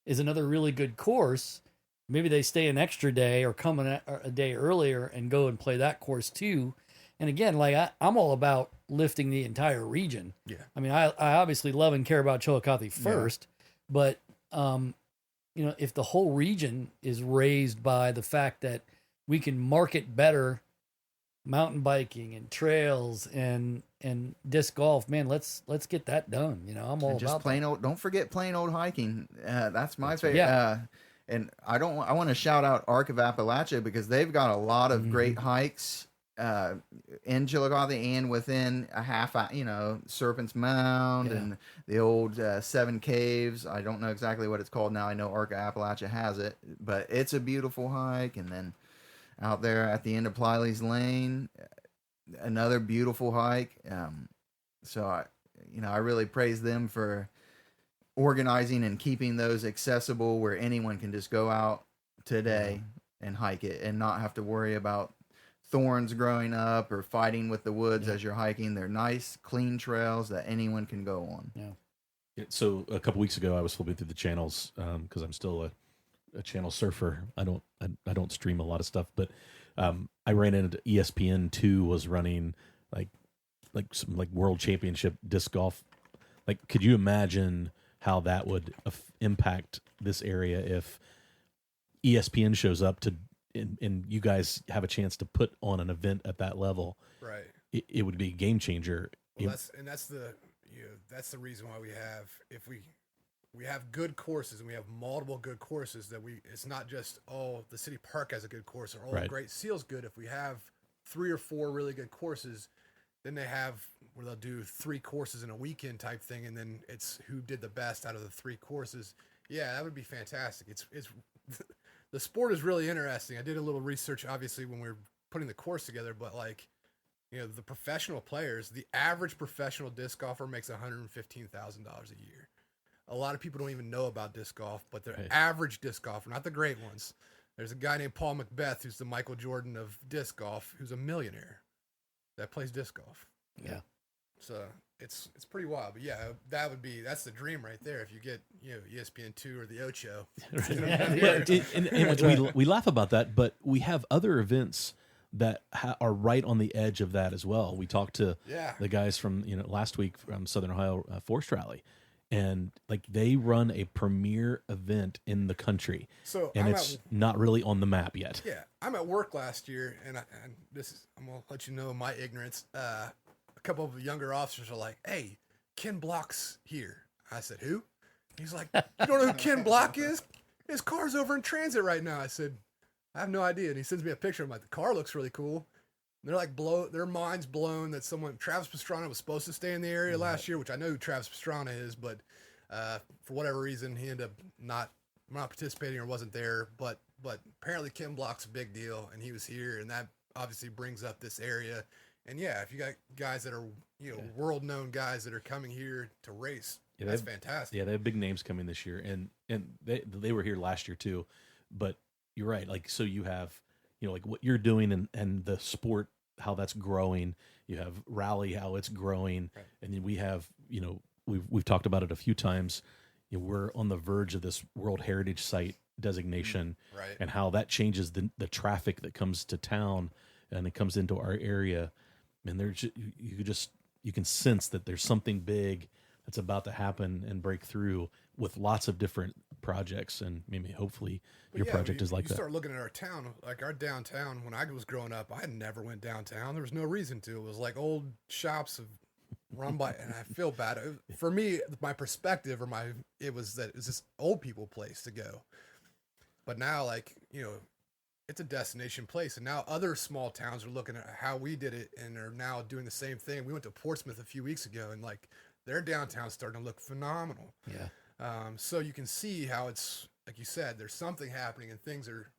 is another really good course. Maybe they stay an extra day or come a day earlier and go and play that course too. And again, like I'm all about lifting the entire region. Yeah. I mean, I obviously love and care about Chillicothe first, but if the whole region is raised by the fact that we can market better mountain biking and trails and disc golf, man, let's get that done. I'm all just about plain old. Don't forget plain old hiking. That's my favorite. Yeah. And I want to shout out Arc of Appalachia because they've got a lot of great hikes in Chillicothe and within a half, Serpent's Mound and the old 7 Caves. I don't know exactly what it's called now. I know Arc of Appalachia has it, but it's a beautiful hike. And then out there at the end of Pliley's Lane, another beautiful hike. So I really praise them for organizing and keeping those accessible where anyone can just go out today and hike it and not have to worry about thorns growing up or fighting with the woods as you're hiking. They're nice, clean trails that anyone can go on. Yeah. So a couple weeks ago, I was flipping through the channels because I'm still a channel surfer. I don't stream a lot of stuff, but I ran into ESPN2 was running like some world championship disc golf. Like, could you imagine how that would impact this area if ESPN shows up and you guys have a chance to put on an event at that level? Right. It would be a game changer. Well, that's the reason why we have good courses and we have multiple good courses it's not just, the city park has a good course or Great Seal's good. If we have 3 or 4 really good courses. Then they have where they'll do 3 courses in a weekend type thing, and then it's who did the best out of the 3 courses. Yeah, that would be fantastic. It's the sport is really interesting. I did a little research, obviously, when we were putting the course together, but like, you know, the professional players, the average professional disc golfer makes $115,000 a year. A lot of people don't even know about disc golf, but the average disc golfer, not the great ones. There's a guy named Paul Macbeth, who's the Michael Jordan of disc golf, who's a millionaire that plays disc golf. Yeah. So it's pretty wild. But yeah, that's the dream right there. If you get, you know, ESPN2 or the Ocho. And we laugh about that, but we have other events that are right on the edge of that as well. We talked to the guys from, you know, last week from Southern Ohio Forest Rally, and like they run a premier event in the country. So and it's not really on the map yet. Yeah, I'm at work last year, and I'm gonna let you know my ignorance. A couple of younger officers are like, "Hey, Ken Block's here." I said, "Who?" He's like, "You don't know who Ken Block is? His car's over in transit right now." I said, "I have no idea." And he sends me a picture. I'm like, "The car looks really cool." And they're like, their mind's blown that Travis Pastrana was supposed to stay in the area last year, which I know who Travis Pastrana is, but for whatever reason, he ended up not participating or wasn't there. But apparently Ken Block's a big deal, and he was here, and that obviously brings up this area. And yeah, if you got guys that are, you know, world-known guys that are coming here to race, that's fantastic. Yeah, they have big names coming this year, and they were here last year too. But you're right, like, so you have, you know, like what you're doing and the sport, how that's growing. You have rally, how it's growing, right. And then we have, you know, we've talked about it a few times. You know, we're on the verge of this World Heritage Site designation, right. And how that changes the traffic that comes to town and it comes into our area. And there's you can sense that there's something big that's about to happen and break through with lots of different projects, and maybe hopefully your project is like that. You start looking at our town, like our downtown. When I was growing up, I never went downtown. There was no reason to. It was like old shops run by, and I feel bad. For me, my perspective it was this old people place to go. But now, like, you know, it's a destination place, and now other small towns are looking at how we did it and are now doing the same thing. We went to Portsmouth a few weeks ago, and like their downtown's starting to look phenomenal. Yeah. So you can see how it's, like you said, there's something happening, and things are,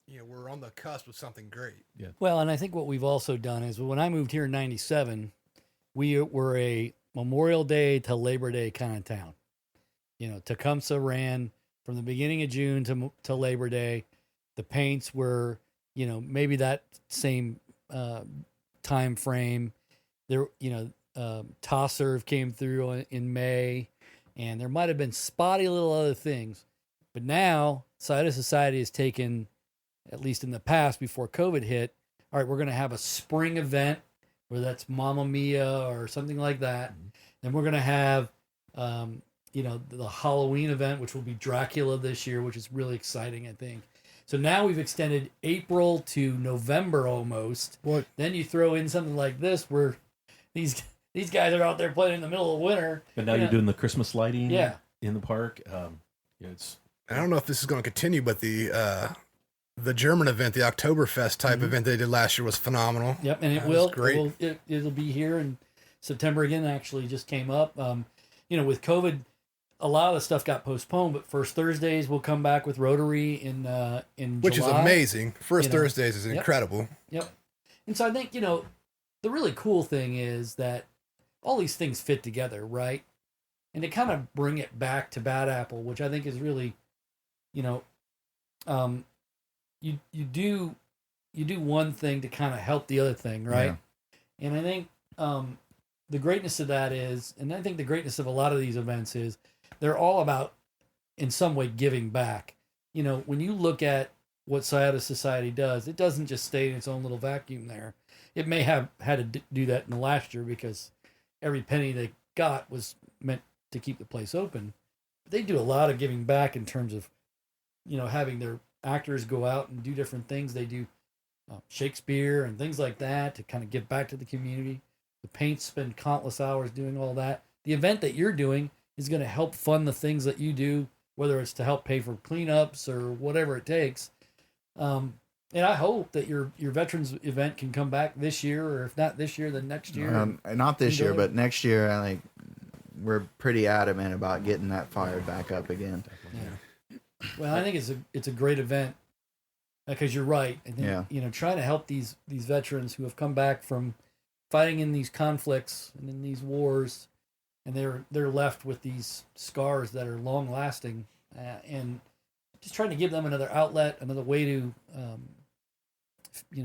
you know, we're on the cusp of something great. Yeah. Well, and I think what we've also done is when I moved here in '97, we were a Memorial Day to Labor Day kind of town. You know, Tecumseh ran from the beginning of June to Labor Day. The paints were, you know, maybe that same time frame. There, you know, Toss Serve came through in May, and there might have been spotty little other things. But now, Side of Society has taken, at least in the past before COVID hit, all right, we're going to have a spring event, whether that's Mamma Mia or something like that. Mm-hmm. Then we're going to have, you know, the Halloween event, which will be Dracula this year, which is really exciting, I think. So now we've extended April to November almost. What? Then you throw in something like this where these guys are out there playing in the middle of winter. But now you're doing the Christmas lighting in the park. It's. I don't know if this is going to continue, but the German event, the Oktoberfest type event they did last year was phenomenal. Yep, and it will. Great. It'll be here in September again. Actually, just came up. You know, with COVID, a lot of the stuff got postponed, but First Thursdays will come back with Rotary in which July. Is amazing. First Thursdays is incredible. Yep. And so I think, you know, the really cool thing is that all these things fit together, right? And to kind of bring it back to Bad Apple, which I think is really, you know, you do one thing to kind of help the other thing, right? Yeah. And I think the greatness of that is, and I think the greatness of a lot of these events is, they're all about, in some way, giving back. You know, when you look at what Sciatica Society does, it doesn't just stay in its own little vacuum there. It may have had to do that in the last year because every penny they got was meant to keep the place open. But they do a lot of giving back in terms of, you know, having their actors go out and do different things. They do Shakespeare and things like that to kind of give back to the community. The paints spend countless hours doing all that. The event that you're doing is going to help fund the things that you do, whether it's to help pay for cleanups or whatever it takes. And I hope that your veterans event can come back this year, or if not this year, then next year. Not this year, Enjoy it. but next year. We're pretty adamant about getting that fired back up again. Well, I think it's a great event because you're right. I think, Yeah. trying to help these veterans who have come back from fighting in these conflicts and in these wars, and they're left with these scars that are long lasting, and just trying to give them another outlet, another way to,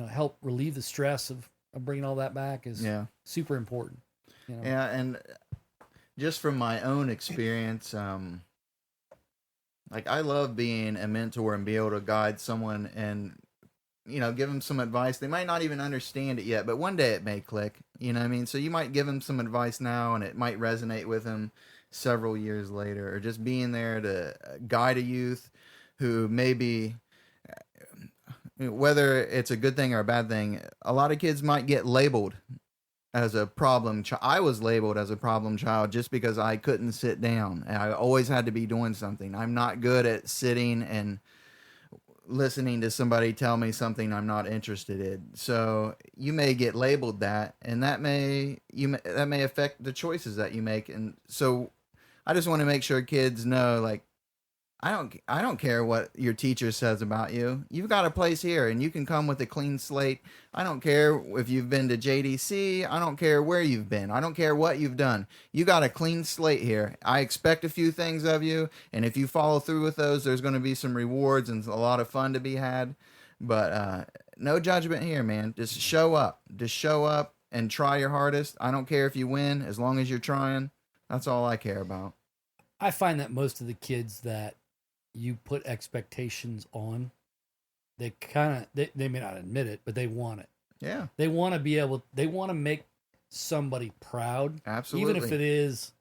help relieve the stress of bringing all that back is super important. Yeah, and just from my own experience, I love being a mentor and be able to guide someone and, give them some advice. They might not even understand it yet, but one day it may click, you know what I mean? So you might give them some advice now and it might resonate with them several years later, or just being there to guide a youth who maybe, whether it's a good thing or a bad thing, a lot of kids might get labeled as a problem child. I was labeled as a problem child just because I couldn't sit down. And I always had to be doing something. I'm not good at sitting and listening to somebody tell me something I'm not interested in. So you may get labeled that, and that may affect the choices that you make. And so I just want to make sure kids know, I don't care what your teacher says about you. You've got a place here, and you can come with a clean slate. I don't care if you've been to JDC. I don't care where you've been. I don't care what you've done. You got a clean slate here. I expect a few things of you, and if you follow through with those, there's going to be some rewards and a lot of fun to be had. But no judgment here, man. Just show up. Just show up and try your hardest. I don't care if you win, as long as you're trying. That's all I care about. I find that most of the kids that you put expectations on, they they may not admit it, but they want it. Yeah. They want to make somebody proud. Absolutely. Even if it is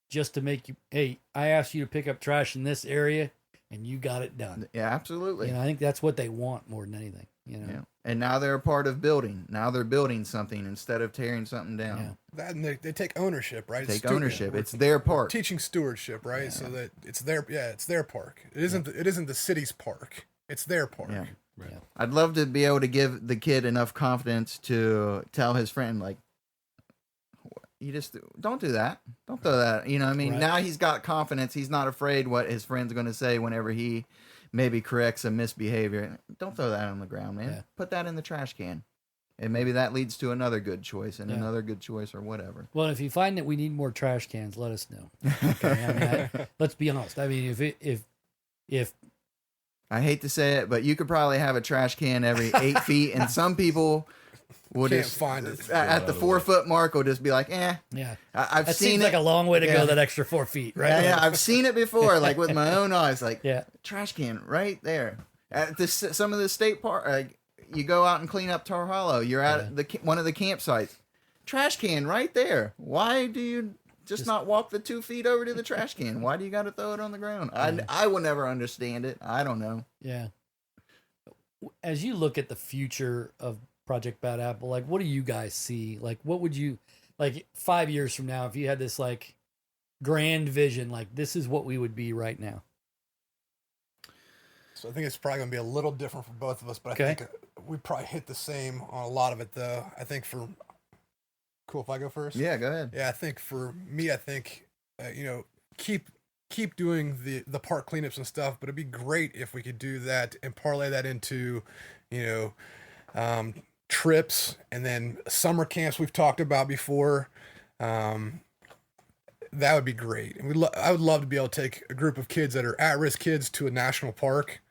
just to make you, hey, I asked you to pick up trash in this area and you got it done. Yeah, absolutely. I think that's what they want more than anything, Yeah. And now they're a part of building. Now they're building something instead of tearing something down. Yeah. That, and they take ownership, right? Take ownership. It's their park. Teaching stewardship, right? So that it's their park. It isn't the city's park. It's their park. Yeah. Right. I'd love to be able to give the kid enough confidence to tell his friend, you just don't do that. Don't throw that. You know what I mean? Right. Now he's got confidence. He's not afraid what his friend's going to say whenever he maybe corrects a misbehavior. Don't throw that on the ground, man. Yeah. Put that in the trash can. And maybe that leads to another good choice and another good choice or whatever. Well, if you find that we need more trash cans, let us know. Okay? Let's be honest. I mean, if I hate to say it, but you could probably have a trash can every 8 feet, and some people will Can't just find it. at the 4 foot mark will just be like, yeah, I've that seen seems it. like a long way to Yeah. go. That extra 4 feet, right? Yeah, I've seen it before, with my own eyes. Yeah. Trash can right there at some of the state park. You go out and clean up Tar Hollow. You're at one of the campsites. Trash can right there. Why do you just not walk the 2 feet over to the trash can? Why do you got to throw it on the ground? I will never understand it. I don't know. Yeah. As you look at the future of Project Bad Apple, what do you guys see? What would you 5 years from now, if you had this grand vision, this is what we would be right now? So I think it's probably going to be a little different for both of us, but Okay. I think we probably hit the same on a lot of it, though. I think cool if I go first? Yeah, go ahead. Yeah, I think for me, keep doing the park cleanups and stuff, but it'd be great if we could do that and parlay that into, trips and then summer camps we've talked about before. That would be great. And I would love to be able to take a group of kids that are at-risk kids to a national park,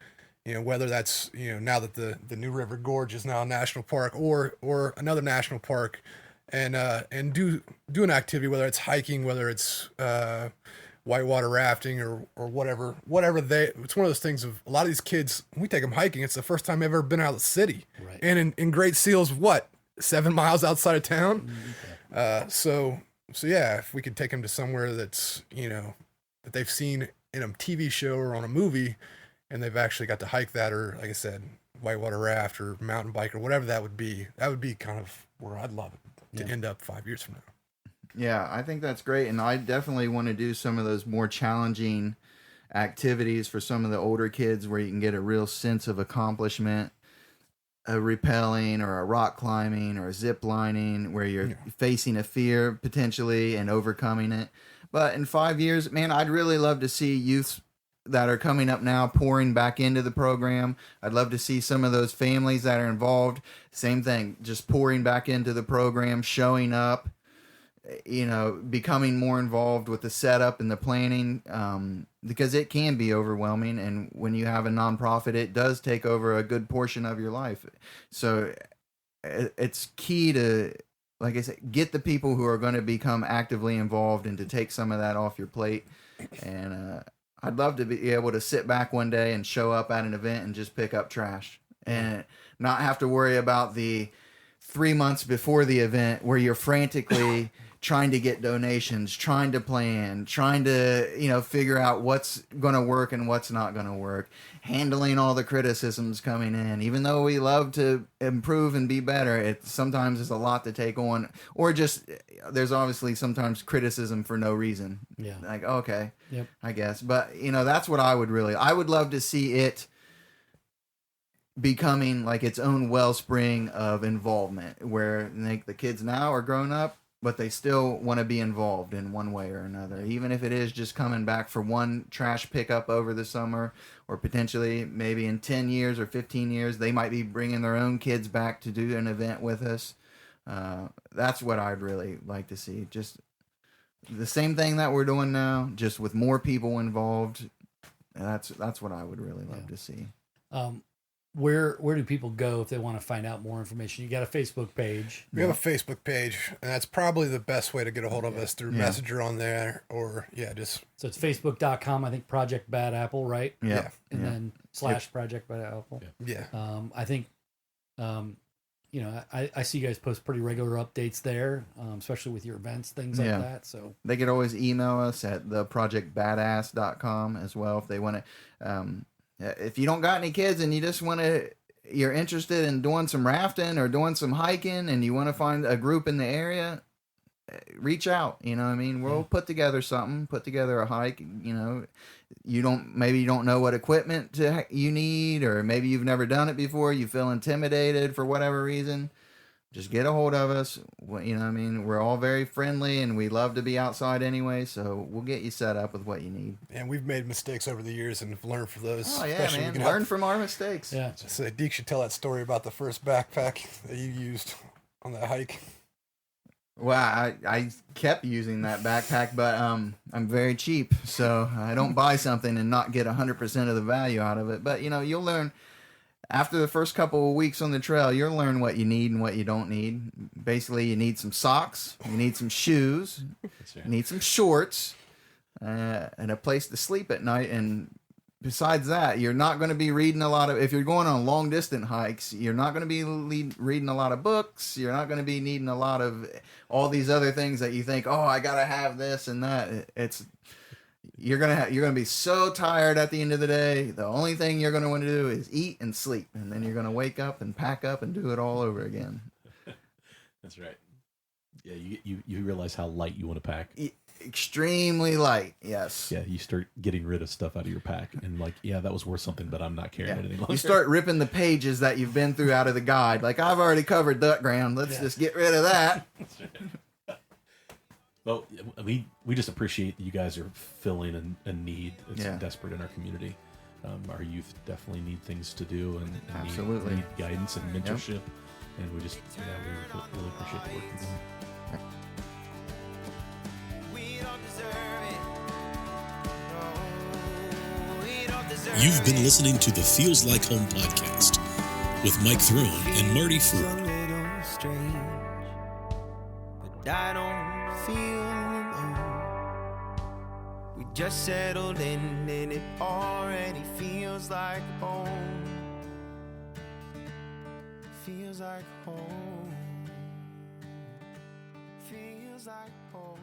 whether that's, now that the New River Gorge is now a national park or another national park, and do an activity, whether it's hiking, whether it's whitewater rafting or whatever it's one of those things of a lot of these kids, when we take them hiking, it's the first time they've ever been out of the city. Right. And in Great Seal's, 7 miles outside of town. So yeah, if we could take them to somewhere that's, that they've seen in a TV show or on a movie, and they've actually got to hike that, or like I said, whitewater raft or mountain bike or whatever that would be kind of where I'd love it to end up 5 years from now. Yeah, I think that's great. And I definitely want to do some of those more challenging activities for some of the older kids where you can get a real sense of accomplishment. a rappelling or a rock climbing or a zip lining where you're facing a fear potentially and overcoming it. But in 5 years, man, I'd really love to see youths that are coming up now pouring back into the program. I'd love to see some of those families that are involved. Same thing, just pouring back into the program, showing up, becoming more involved with the setup and the planning, because it can be overwhelming. And when you have a nonprofit, it does take over a good portion of your life. So it's key to, like I said, get the people who are going to become actively involved and to take some of that off your plate. And I'd love to be able to sit back one day and show up at an event and just pick up trash and not have to worry about the 3 months before the event where you're frantically trying to get donations, trying to plan, trying to, figure out what's going to work and what's not going to work, handling all the criticisms coming in. Even though we love to improve and be better, it sometimes is a lot to take on, or just there's obviously sometimes criticism for no reason. Yeah. Like, okay, Yep. I guess. But, that's what I would love to see it becoming like its own wellspring of involvement where the kids now are grown up, but they still want to be involved in one way or another, even if it is just coming back for one trash pickup over the summer, or potentially maybe in 10 years or 15 years, they might be bringing their own kids back to do an event with us. That's what I'd really like to see. Just the same thing that we're doing now, just with more people involved. That's what I would really love to see. Where do people go if they want to find out more information? You got a Facebook page. We have a Facebook page, and that's probably the best way to get a hold of us, through Messenger on there, or just. So it's facebook.com, I think, Project Bad Apple, right? Yeah. And then / Project Bad Apple. Yeah. I think, I see you guys post pretty regular updates there, especially with your events, things like that. So they could always email us at theprojectbadass.com as well if they want to. If you don't got any kids and you just you're interested in doing some rafting or doing some hiking and you want to find a group in the area, reach out. We'll put together something, put together a hike. Maybe you don't know what equipment you need, or maybe you've never done it before. You feel intimidated for whatever reason. Just get a hold of us. We're all very friendly and we love to be outside anyway, so we'll get you set up with what you need. And we've made mistakes over the years and have learned from those. Oh, yeah, man. Learn from our mistakes. Yeah. So Deke should tell that story about the first backpack that you used on that hike. Well, I kept using that backpack, but I'm very cheap, so I don't buy something and not get 100% of the value out of it. But, you'll learn. After the first couple of weeks on the trail, you'll learn what you need and what you don't need. Basically, you need some socks, you need some shoes, you need some shorts, and a place to sleep at night. And besides that, you're not going to be reading a lot of, if you're going on long distance hikes, you're not going to be reading a lot of books. You're not going to be needing a lot of all these other things that you think, I got to have this and that. You're gonna be so tired at the end of the day. The only thing you're gonna want to do is eat and sleep, and then you're gonna wake up and pack up and do it all over again. That's right. Yeah, you realize how light you want to pack. Extremely light. Yes. Yeah, you start getting rid of stuff out of your pack, and that was worth something, but I'm not carrying it any longer. You start ripping the pages that you've been through out of the guide. Like, I've already covered duck ground. Let's just get rid of that. That's right. Well, we just appreciate that you guys are filling a need that's desperate in our community. Our youth definitely need things to do and absolutely need guidance and mentorship, and we just we really appreciate the work you're doing. You've been listening to the Feels Like Home podcast with Mike Throne and Marty Ford. I don't feel alone. We just settled in and it already feels like home. Feels like home. Feels like home.